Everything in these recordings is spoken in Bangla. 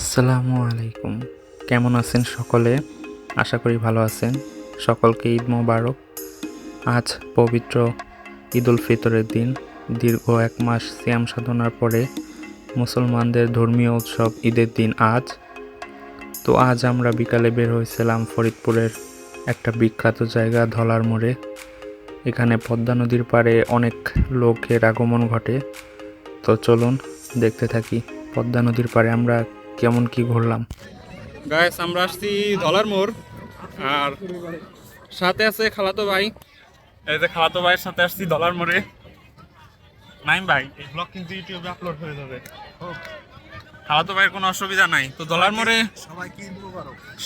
আসসালামু আলাইকুম। কেমন আছেন সকলে? আশা করি ভালো আছেন। সকলকে ঈদ মোবারক। আজ পবিত্র ঈদ উল ফিতরের দিন। দীর্ঘ 1 মাস সিয়াম সাধনার পরে মুসলমানদের ধর্মীয় উৎসব ঈদের দিন আজ। তো আজ আমরা বিকালে বের হয়েছিলাম ফরিদপুরের একটা বিখ্যাত জায়গা ধলার মোড়ে। এখানে পদ্মা নদীর পাড়ে অনেক লোকের আগমন ঘটে। তো চলুন দেখতে থাকি পদ্মা নদীর পাড়ে আমরা কেমন কি ঘুরলাম। গাইস আমরা আসছি ধলার মোড়, আর সাথে আছে খালাতো ভাই। এই যে খালাতো ভাইয়ের সাথে আসছি ধলার মোড়ে। নাইম ভাই, এই ব্লগ কিন্তু ইউটিউবে আপলোড হয়ে যাবে। খালাতো ভাইয়ের কোনো অসুবিধা নাই। তো ধলার মোড়ে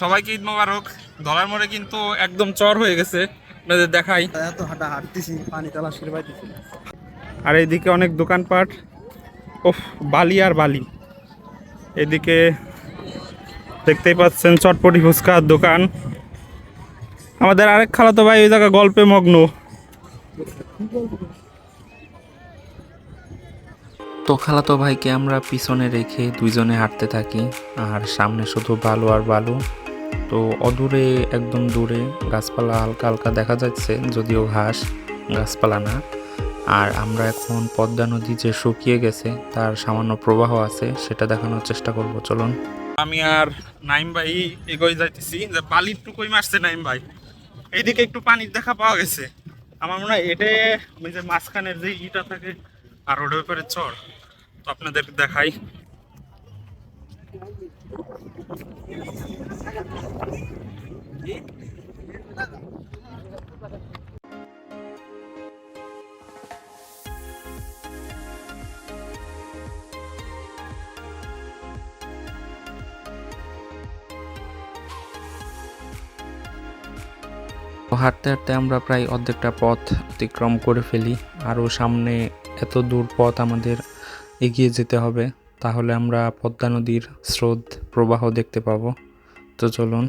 সবাইকে ঈদ মোবারক। ধলার মোড়ে কিন্তু একদম চর হয়ে গেছে, আপনাদের দেখাই। এত হাঁটা হাঁটতেছি, পানি তালাশ করে পাইতেছি। আর এইদিকে অনেক দোকানপাট, ওফ বালি আর বালি। এদিকে দেখতেই পাচ্ছেন চটপটি ফুচকার দোকান। আমাদের আরেক খালাতো ভাই ওই জায়গা গল্পে মগ্ন। তো খালাতো ভাইকে আমরা পিছনে রেখে দুইজনে হাঁটতে থাকি, আর সামনে শুধু বালু আর বালু। তো অদূরে একদম দূরে গাছপালা হালকা হালকা দেখা যাচ্ছে, যদিও ঘাস, গাছপালা না। আর আমরা এখন পদ্মা নদী যে শুকিয়ে গেছে তার সামান্য প্রবাহ আছে, সেটা দেখানোর চেষ্টা করব। চলুন। আমি আর নাইম ভাই এগোয় যাইতেছি যে বালির টুকুই মারছে নাইম ভাই। এইদিকে একটু পানির দেখা পাওয়া গেছে। আমার মনে হয় এটা ওই যে মাঝখানের যে ইটা থাকে আর ওটার উপরে চর। তো আপনাদের দেখাই। তো হাঁটতে হাঁটতে আমরা প্রায় অর্ধেকটা পথ অতিক্রম করে ফেলি। আরও সামনে এত দূর পথ আমাদের এগিয়ে যেতে হবে, তাহলে আমরা পদ্মা নদীর স্রোত প্রবাহ দেখতে পাবো। তো চলুন।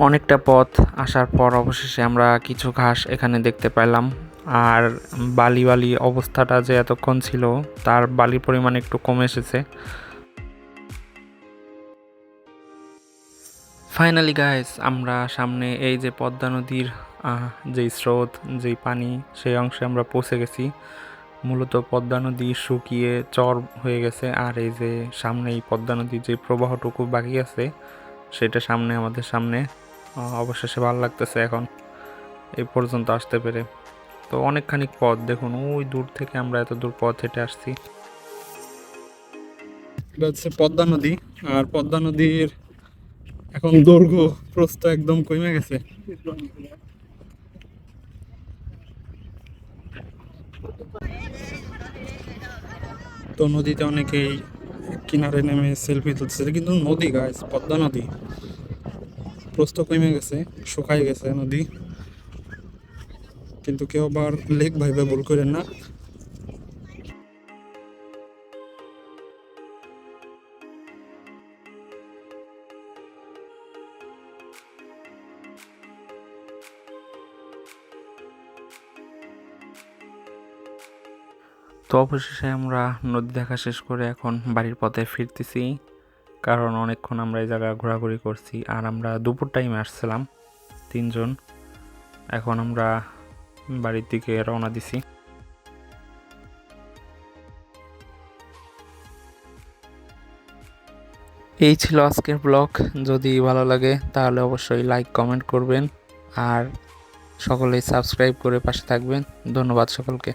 অনেকটা পথ আসার পর অবশেষে আমরা কিছু ঘাস এখানে দেখতে পেলাম। আর বালি বালি অবস্থাটা যে এতক্ষণ ছিল, তার বালির পরিমাণ একটু কমে এসেছে। ফাইনালি গাইস, আমরা সামনে এই যে পদ্মা নদীর যেই স্রোত, যেই পানি, সেই অংশে আমরা পৌঁছে গেছি। মূলত পদ্মা নদী শুকিয়ে চর হয়ে গেছে, আর এই যে সামনে এই পদ্মা নদীর যে প্রবাহটুকু বাকি আছে সেটা সামনে, আমাদের সামনে। অবশেষে ভালো লাগতেছে এখন এই পর্যন্ত আসতে পেরে। তো অনেকখানি পথ, দেখুন ওই দূর থেকে আমরা এত দূর পথ হেঁটে আসছি। এটা হচ্ছে পদ্মা নদী, আর পদ্মা নদীর এখন দৈর্ঘ্য প্রস্থ একদম কমে গেছে। তো নদীতে অনেকেই কিনারে নেমে সেলফি তুলছে। এটা কিন্তু নদী গাইস, পদ্মা নদী। প্রস্থ কমে গেছে, শুকাই গেছে নদী, কিন্তু কেউ আবার লেক ভাইবে ভুল করেন না। তো অবশেষে আমরা নদী দেখা শেষ করে এখন বাড়ির পথে ফিরতেছি, কারণ অনেকক্ষণ আমরা এই জায়গায় ঘোরাঘুরি করছি। আর আমরা দুপুর টাইমে আসছিলাম 3 জন। এখন আমরা বাড়ির দিকে রওনা দিছি। এই ছিল আজকের ব্লগ। যদি ভালো লাগে তাহলে অবশ্যই লাইক কমেন্ট করবেন, আর সকলেই সাবস্ক্রাইব করে পাশে থাকবেন। ধন্যবাদ সকলকে।